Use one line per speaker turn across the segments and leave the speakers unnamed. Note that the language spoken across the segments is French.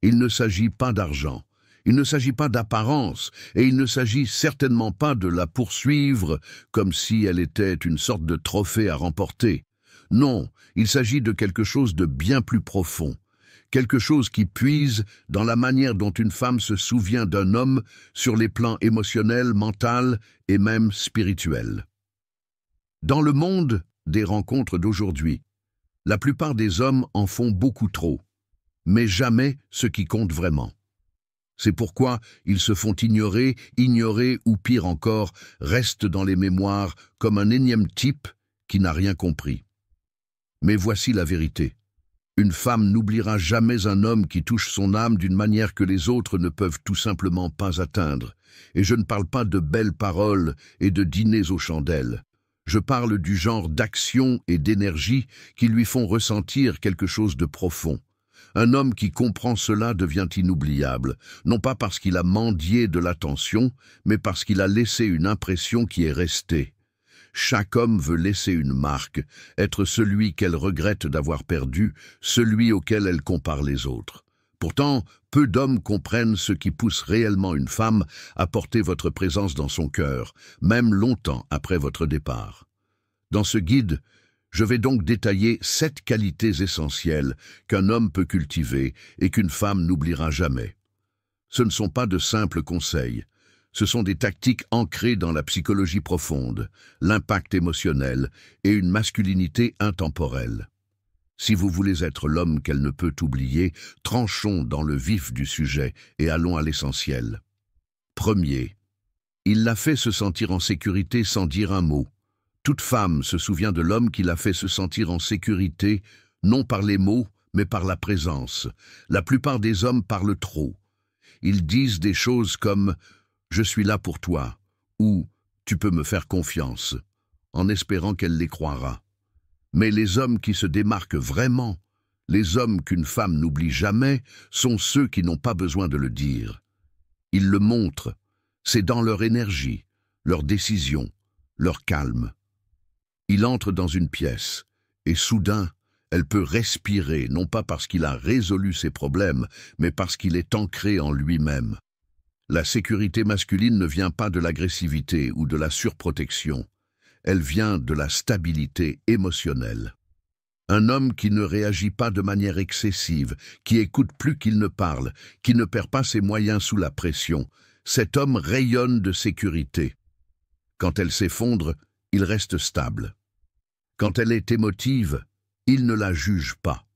Il ne s'agit pas d'argent. Il ne s'agit pas d'apparence, et il ne s'agit certainement pas de la poursuivre comme si elle était une sorte de trophée à remporter. Non, il s'agit de quelque chose de bien plus profond, quelque chose qui puise dans la manière dont une femme se souvient d'un homme sur les plans émotionnels, mental et même spirituel. Dans le monde des rencontres d'aujourd'hui, la plupart des hommes en font beaucoup trop, mais jamais ce qui compte vraiment. C'est pourquoi ils se font ignorer ou pire encore, restent dans les mémoires comme un énième type qui n'a rien compris. Mais voici la vérité. Une femme n'oubliera jamais un homme qui touche son âme d'une manière que les autres ne peuvent tout simplement pas atteindre. Et je ne parle pas de belles paroles et de dîners aux chandelles. Je parle du genre d'action et d'énergie qui lui font ressentir quelque chose de profond. Un homme qui comprend cela devient inoubliable, non pas parce qu'il a mendié de l'attention, mais parce qu'il a laissé une impression qui est restée. Chaque homme veut laisser une marque, être celui qu'elle regrette d'avoir perdu, celui auquel elle compare les autres. Pourtant, peu d'hommes comprennent ce qui pousse réellement une femme à porter votre présence dans son cœur, même longtemps après votre départ. Dans ce guide, je vais donc détailler 7 qualités essentielles qu'un homme peut cultiver et qu'une femme n'oubliera jamais. Ce ne sont pas de simples conseils. Ce sont des tactiques ancrées dans la psychologie profonde, l'impact émotionnel et une masculinité intemporelle. Si vous voulez être l'homme qu'elle ne peut oublier, tranchons dans le vif du sujet et allons à l'essentiel. Premier, il l'a fait se sentir en sécurité sans dire un mot. Toute femme se souvient de l'homme qui l'a fait se sentir en sécurité, non par les mots, mais par la présence. La plupart des hommes parlent trop. Ils disent des choses comme « je suis là pour toi » ou « tu peux me faire confiance », en espérant qu'elle les croira. Mais les hommes qui se démarquent vraiment, les hommes qu'une femme n'oublie jamais, sont ceux qui n'ont pas besoin de le dire. Ils le montrent, c'est dans leur énergie, leur décision, leur calme. Il entre dans une pièce, et soudain, elle peut respirer, non pas parce qu'il a résolu ses problèmes, mais parce qu'il est ancré en lui-même. La sécurité masculine ne vient pas de l'agressivité ou de la surprotection. Elle vient de la stabilité émotionnelle. Un homme qui ne réagit pas de manière excessive, qui écoute plus qu'il ne parle, qui ne perd pas ses moyens sous la pression, cet homme rayonne de sécurité. Quand elle s'effondre, il reste stable. Quand elle est émotive, il ne la juge pas.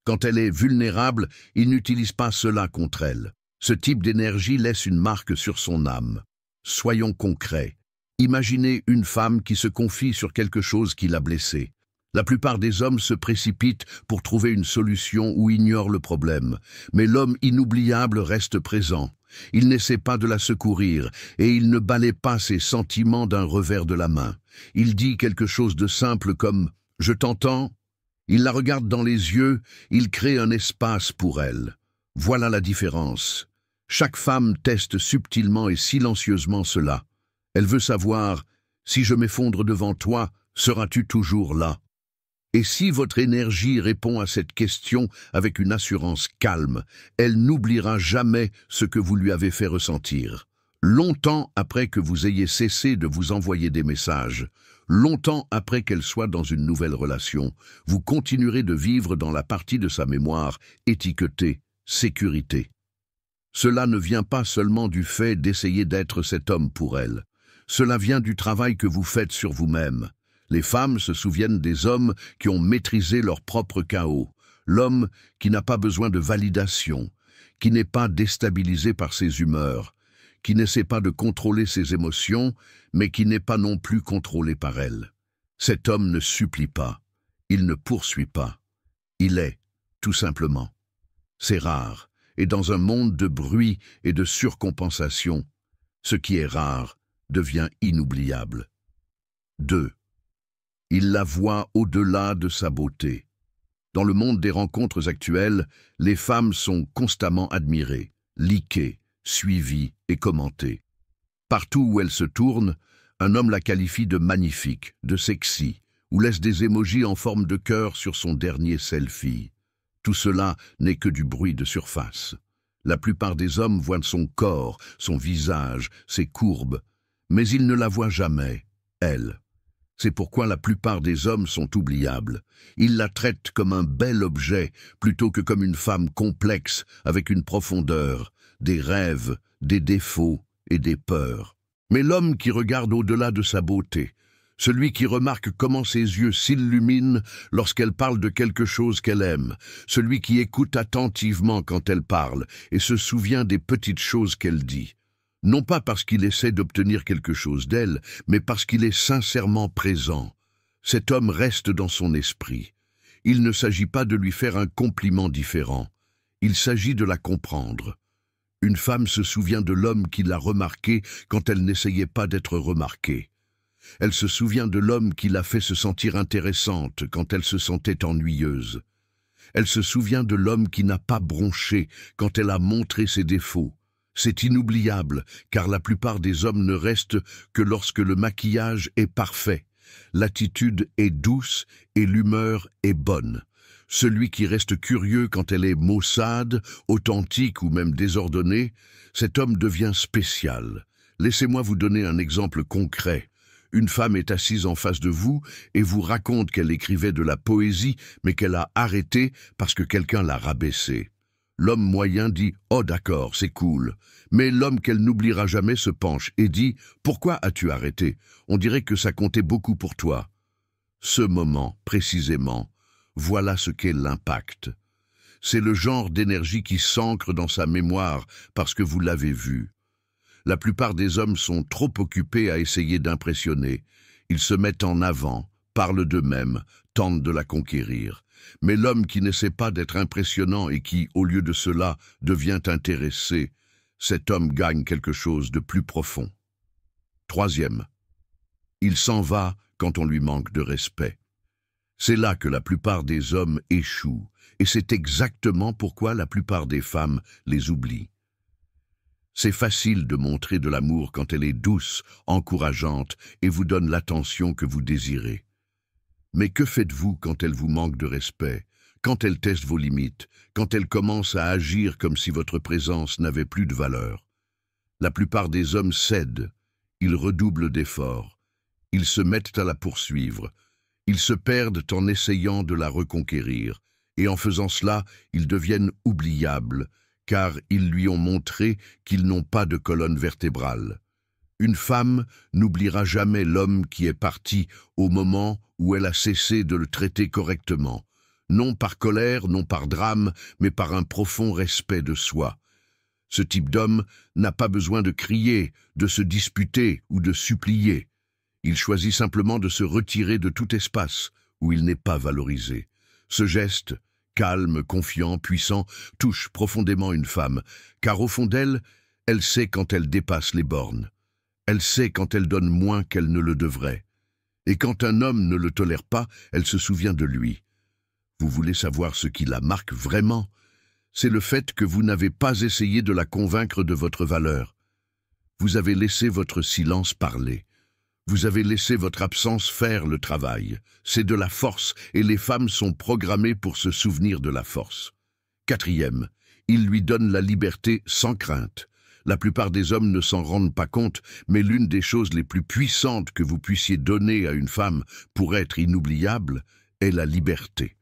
Quand elle est vulnérable, il n'utilise pas cela contre elle. Ce type d'énergie laisse une marque sur son âme. Soyons concrets. Imaginez une femme qui se confie sur quelque chose qui l'a blessée. La plupart des hommes se précipitent pour trouver une solution ou ignorent le problème. Mais l'homme inoubliable reste présent. Il n'essaie pas de la secourir et il ne balaie pas ses sentiments d'un revers de la main. Il dit quelque chose de simple comme « je t'entends ». Il la regarde dans les yeux, il crée un espace pour elle. Voilà la différence. Chaque femme teste subtilement et silencieusement cela. Elle veut savoir « si je m'effondre devant toi, seras-tu toujours là ?» Et si votre énergie répond à cette question avec une assurance calme, elle n'oubliera jamais ce que vous lui avez fait ressentir. Longtemps après que vous ayez cessé de vous envoyer des messages, longtemps après qu'elle soit dans une nouvelle relation, vous continuerez de vivre dans la partie de sa mémoire étiquetée « sécurité ». Cela ne vient pas seulement du fait d'essayer d'être cet homme pour elle. Cela vient du travail que vous faites sur vous-même. Les femmes se souviennent des hommes qui ont maîtrisé leur propre chaos. L'homme qui n'a pas besoin de validation, qui n'est pas déstabilisé par ses humeurs, qui n'essaie pas de contrôler ses émotions, mais qui n'est pas non plus contrôlé par elles. Cet homme ne supplie pas, il ne poursuit pas. Il est, tout simplement. C'est rare, et dans un monde de bruit et de surcompensation, ce qui est rare devient inoubliable. 2. Il la voit au-delà de sa beauté. Dans le monde des rencontres actuelles, les femmes sont constamment admirées, likées, suivies et commentées. Partout où elle se tourne, un homme la qualifie de magnifique, de sexy, ou laisse des émojis en forme de cœur sur son dernier selfie. Tout cela n'est que du bruit de surface. La plupart des hommes voient son corps, son visage, ses courbes, mais ils ne la voient jamais, elle. C'est pourquoi la plupart des hommes sont oubliables. Ils la traitent comme un bel objet, plutôt que comme une femme complexe, avec une profondeur, des rêves, des défauts et des peurs. Mais l'homme qui regarde au-delà de sa beauté, celui qui remarque comment ses yeux s'illuminent lorsqu'elle parle de quelque chose qu'elle aime, celui qui écoute attentivement quand elle parle et se souvient des petites choses qu'elle dit, non pas parce qu'il essaie d'obtenir quelque chose d'elle, mais parce qu'il est sincèrement présent. Cet homme reste dans son esprit. Il ne s'agit pas de lui faire un compliment différent. Il s'agit de la comprendre. Une femme se souvient de l'homme qui l'a remarquée quand elle n'essayait pas d'être remarquée. Elle se souvient de l'homme qui l'a fait se sentir intéressante quand elle se sentait ennuyeuse. Elle se souvient de l'homme qui n'a pas bronché quand elle a montré ses défauts. C'est inoubliable, car la plupart des hommes ne restent que lorsque le maquillage est parfait, l'attitude est douce et l'humeur est bonne. Celui qui reste curieux quand elle est maussade, authentique ou même désordonnée, cet homme devient spécial. Laissez-moi vous donner un exemple concret. Une femme est assise en face de vous et vous raconte qu'elle écrivait de la poésie, mais qu'elle a arrêté parce que quelqu'un l'a rabaissée. L'homme moyen dit « Oh d'accord, c'est cool ». Mais l'homme qu'elle n'oubliera jamais se penche et dit « Pourquoi as-tu arrêté? On dirait que ça comptait beaucoup pour toi. » Ce moment, précisément, voilà ce qu'est l'impact. C'est le genre d'énergie qui s'ancre dans sa mémoire parce que vous l'avez vu. La plupart des hommes sont trop occupés à essayer d'impressionner. Ils se mettent en avant, parlent d'eux-mêmes, tentent de la conquérir. Mais l'homme qui n'essaie pas d'être impressionnant et qui, au lieu de cela, devient intéressé, cet homme gagne quelque chose de plus profond. Troisième, il s'en va quand on lui manque de respect. C'est là que la plupart des hommes échouent, et c'est exactement pourquoi la plupart des femmes les oublient. C'est facile de montrer de l'amour quand elle est douce, encourageante et vous donne l'attention que vous désirez. Mais que faites-vous quand elle vous manque de respect, quand elle teste vos limites, quand elle commence à agir comme si votre présence n'avait plus de valeur? La plupart des hommes cèdent, ils redoublent d'efforts, ils se mettent à la poursuivre, ils se perdent en essayant de la reconquérir, et en faisant cela, ils deviennent oubliables, car ils lui ont montré qu'ils n'ont pas de colonne vertébrale. Une femme n'oubliera jamais l'homme qui est parti au moment où elle a cessé de le traiter correctement, non par colère, non par drame, mais par un profond respect de soi. Ce type d'homme n'a pas besoin de crier, de se disputer ou de supplier. Il choisit simplement de se retirer de tout espace où il n'est pas valorisé. Ce geste, calme, confiant, puissant, touche profondément une femme, car au fond d'elle, elle sait quand elle dépasse les bornes. Elle sait quand elle donne moins qu'elle ne le devrait. Et quand un homme ne le tolère pas, elle se souvient de lui. Vous voulez savoir ce qui la marque vraiment? C'est le fait que vous n'avez pas essayé de la convaincre de votre valeur. Vous avez laissé votre silence parler. Vous avez laissé votre absence faire le travail. C'est de la force, et les femmes sont programmées pour se souvenir de la force. Quatrième, il lui donne la liberté sans crainte. La plupart des hommes ne s'en rendent pas compte, mais l'une des choses les plus puissantes que vous puissiez donner à une femme pour être inoubliable est la liberté.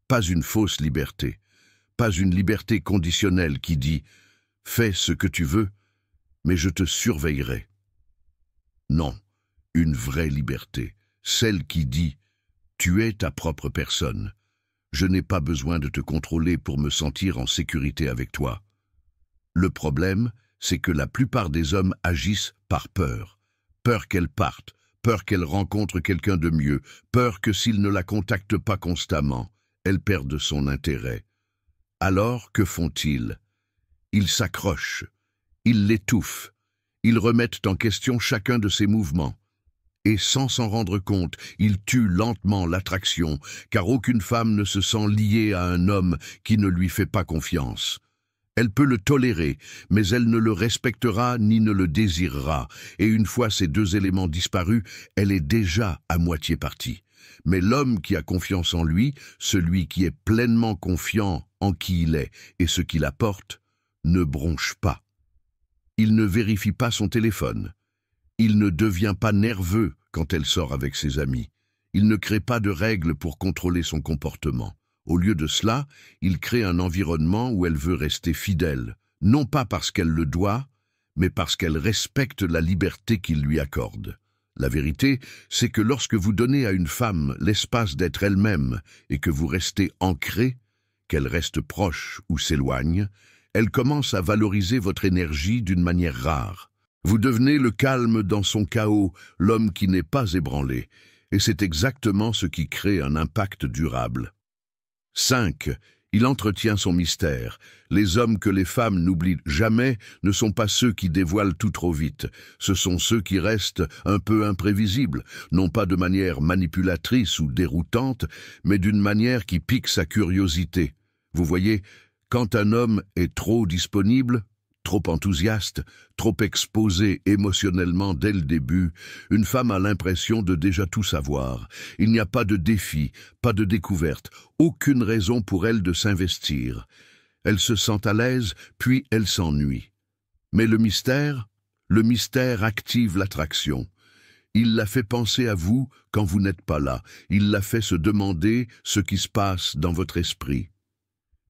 Pas une fausse liberté, pas une liberté conditionnelle qui dit « fais ce que tu veux, mais je te surveillerai ». Non, une vraie liberté, celle qui dit « tu es ta propre personne, je n'ai pas besoin de te contrôler pour me sentir en sécurité avec toi ». Le problème, c'est que la plupart des hommes agissent par peur. Peur qu'elle parte, peur qu'elle rencontre quelqu'un de mieux, peur que s'il ne la contacte pas constamment, elle perde son intérêt. Alors, que font-ils? Ils s'accrochent, ils l'étouffent, ils remettent en question chacun de ses mouvements. Et sans s'en rendre compte, ils tuent lentement l'attraction, car aucune femme ne se sent liée à un homme qui ne lui fait pas confiance. Elle peut le tolérer, mais elle ne le respectera ni ne le désirera, et une fois ces deux éléments disparus, elle est déjà à moitié partie. Mais l'homme qui a confiance en lui, celui qui est pleinement confiant en qui il est et ce qu'il apporte, ne bronche pas. Il ne vérifie pas son téléphone. Il ne devient pas nerveux quand elle sort avec ses amis. Il ne crée pas de règles pour contrôler son comportement. Au lieu de cela, il crée un environnement où elle veut rester fidèle, non pas parce qu'elle le doit, mais parce qu'elle respecte la liberté qu'il lui accorde. La vérité, c'est que lorsque vous donnez à une femme l'espace d'être elle-même et que vous restez ancré, qu'elle reste proche ou s'éloigne, elle commence à valoriser votre énergie d'une manière rare. Vous devenez le calme dans son chaos, l'homme qui n'est pas ébranlé, et c'est exactement ce qui crée un impact durable. 5. Il entretient son mystère. Les hommes que les femmes n'oublient jamais ne sont pas ceux qui dévoilent tout trop vite. Ce sont ceux qui restent un peu imprévisibles, non pas de manière manipulatrice ou déroutante, mais d'une manière qui pique sa curiosité. Vous voyez, quand un homme est trop disponible, trop enthousiaste, trop exposé émotionnellement dès le début, une femme a l'impression de déjà tout savoir. Il n'y a pas de défi, pas de découverte, aucune raison pour elle de s'investir. Elle se sent à l'aise, puis elle s'ennuie. Mais le mystère active l'attraction. Il la fait penser à vous quand vous n'êtes pas là. Il la fait se demander ce qui se passe dans votre esprit.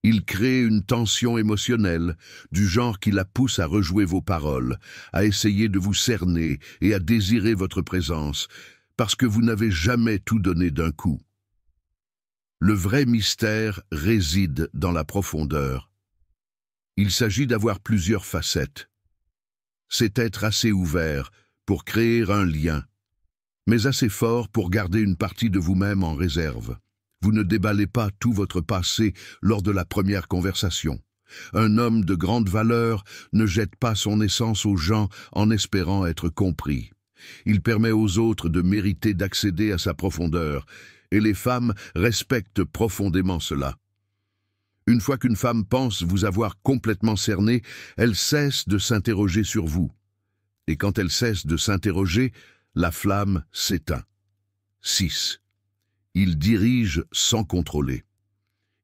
Il crée une tension émotionnelle, du genre qui la pousse à rejouer vos paroles, à essayer de vous cerner et à désirer votre présence, parce que vous n'avez jamais tout donné d'un coup. Le vrai mystère réside dans la profondeur. Il s'agit d'avoir plusieurs facettes. C'est être assez ouvert pour créer un lien, mais assez fort pour garder une partie de vous-même en réserve. Vous ne déballez pas tout votre passé lors de la première conversation. Un homme de grande valeur ne jette pas son essence aux gens en espérant être compris. Il permet aux autres de mériter d'accéder à sa profondeur, et les femmes respectent profondément cela. Une fois qu'une femme pense vous avoir complètement cerné, elle cesse de s'interroger sur vous. Et quand elle cesse de s'interroger, la flamme s'éteint. 6. Il dirige sans contrôler.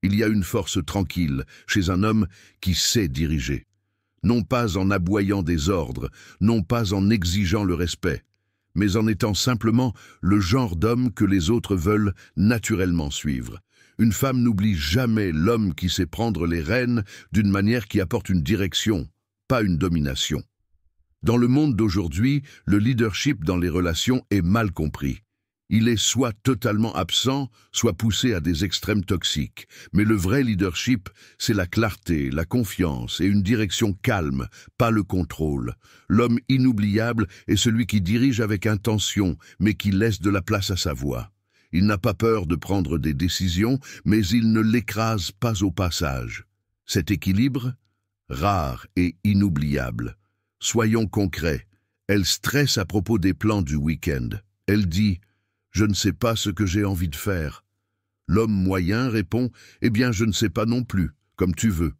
Il y a une force tranquille chez un homme qui sait diriger. Non pas en aboyant des ordres, non pas en exigeant le respect, mais en étant simplement le genre d'homme que les autres veulent naturellement suivre. Une femme n'oublie jamais l'homme qui sait prendre les rênes d'une manière qui apporte une direction, pas une domination. Dans le monde d'aujourd'hui, le leadership dans les relations est mal compris. Il est soit totalement absent, soit poussé à des extrêmes toxiques. Mais le vrai leadership, c'est la clarté, la confiance et une direction calme, pas le contrôle. L'homme inoubliable est celui qui dirige avec intention, mais qui laisse de la place à sa voix. Il n'a pas peur de prendre des décisions, mais il ne l'écrase pas au passage. Cet équilibre, rare et inoubliable. Soyons concrets. Elle stresse à propos des plans du week-end. Elle dit « Je ne sais pas ce que j'ai envie de faire ». L'homme moyen répond « Eh bien, je ne sais pas non plus, comme tu veux ».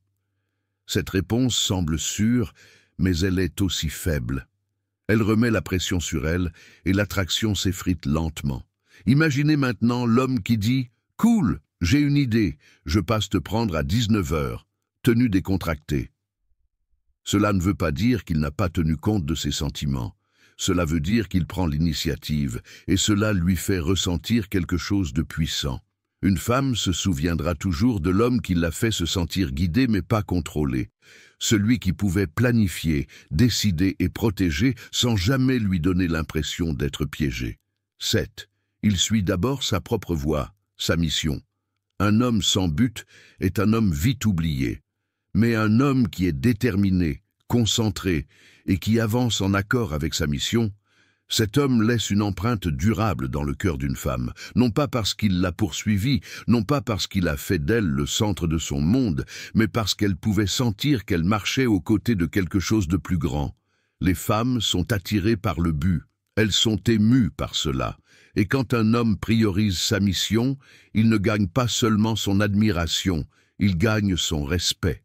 Cette réponse semble sûre, mais elle est aussi faible. Elle remet la pression sur elle et l'attraction s'effrite lentement. Imaginez maintenant l'homme qui dit « Cool, j'ai une idée, je passe te prendre à 19h, tenue décontractée ». Cela ne veut pas dire qu'il n'a pas tenu compte de ses sentiments. Cela veut dire qu'il prend l'initiative, et cela lui fait ressentir quelque chose de puissant. Une femme se souviendra toujours de l'homme qui l'a fait se sentir guidé mais pas contrôlé. Celui qui pouvait planifier, décider et protéger sans jamais lui donner l'impression d'être piégé. 7. Il suit d'abord sa propre voie, sa mission. Un homme sans but est un homme vite oublié. Mais un homme qui est déterminé, concentré et qui avance en accord avec sa mission, cet homme laisse une empreinte durable dans le cœur d'une femme, non pas parce qu'il l'a poursuivie, non pas parce qu'il a fait d'elle le centre de son monde, mais parce qu'elle pouvait sentir qu'elle marchait aux côtés de quelque chose de plus grand. Les femmes sont attirées par le but, elles sont émues par cela. Et quand un homme priorise sa mission, il ne gagne pas seulement son admiration, il gagne son respect.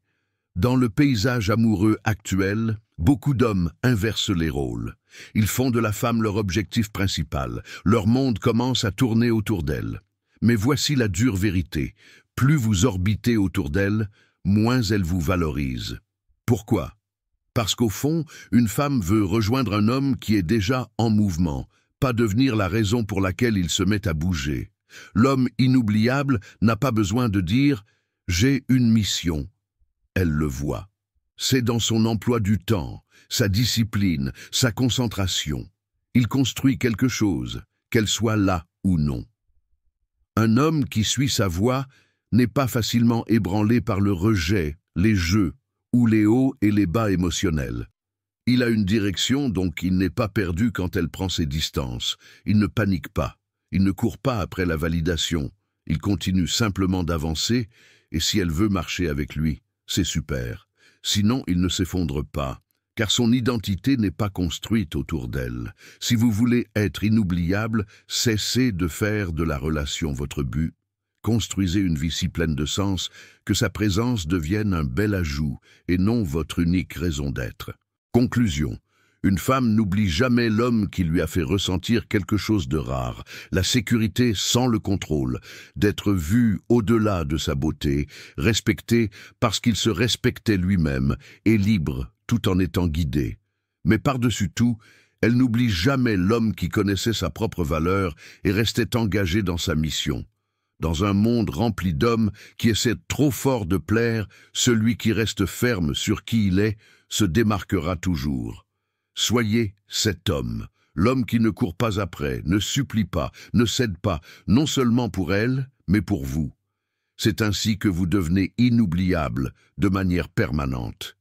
Dans le paysage amoureux actuel, beaucoup d'hommes inversent les rôles. Ils font de la femme leur objectif principal. Leur monde commence à tourner autour d'elle. Mais voici la dure vérité. Plus vous orbitez autour d'elle, moins elle vous valorise. Pourquoi? Parce qu'au fond, une femme veut rejoindre un homme qui est déjà en mouvement, pas devenir la raison pour laquelle il se met à bouger. L'homme inoubliable n'a pas besoin de dire « j'ai une mission ». Elle le voit. C'est dans son emploi du temps, sa discipline, sa concentration. Il construit quelque chose, qu'elle soit là ou non. Un homme qui suit sa voie n'est pas facilement ébranlé par le rejet, les jeux ou les hauts et les bas émotionnels. Il a une direction, donc il n'est pas perdu quand elle prend ses distances. Il ne panique pas, il ne court pas après la validation. Il continue simplement d'avancer, et si elle veut marcher avec lui, c'est super. Sinon, il ne s'effondre pas, car son identité n'est pas construite autour d'elle. Si vous voulez être inoubliable, cessez de faire de la relation votre but. Construisez une vie si pleine de sens que sa présence devienne un bel ajout et non votre unique raison d'être. Conclusion. Une femme n'oublie jamais l'homme qui lui a fait ressentir quelque chose de rare, la sécurité sans le contrôle, d'être vue au-delà de sa beauté, respectée parce qu'il se respectait lui-même et libre tout en étant guidé. Mais par-dessus tout, elle n'oublie jamais l'homme qui connaissait sa propre valeur et restait engagé dans sa mission. Dans un monde rempli d'hommes qui essaient trop fort de plaire, celui qui reste ferme sur qui il est se démarquera toujours. Soyez cet homme, l'homme qui ne court pas après, ne supplie pas, ne cède pas, non seulement pour elle, mais pour vous. C'est ainsi que vous devenez inoubliable de manière permanente.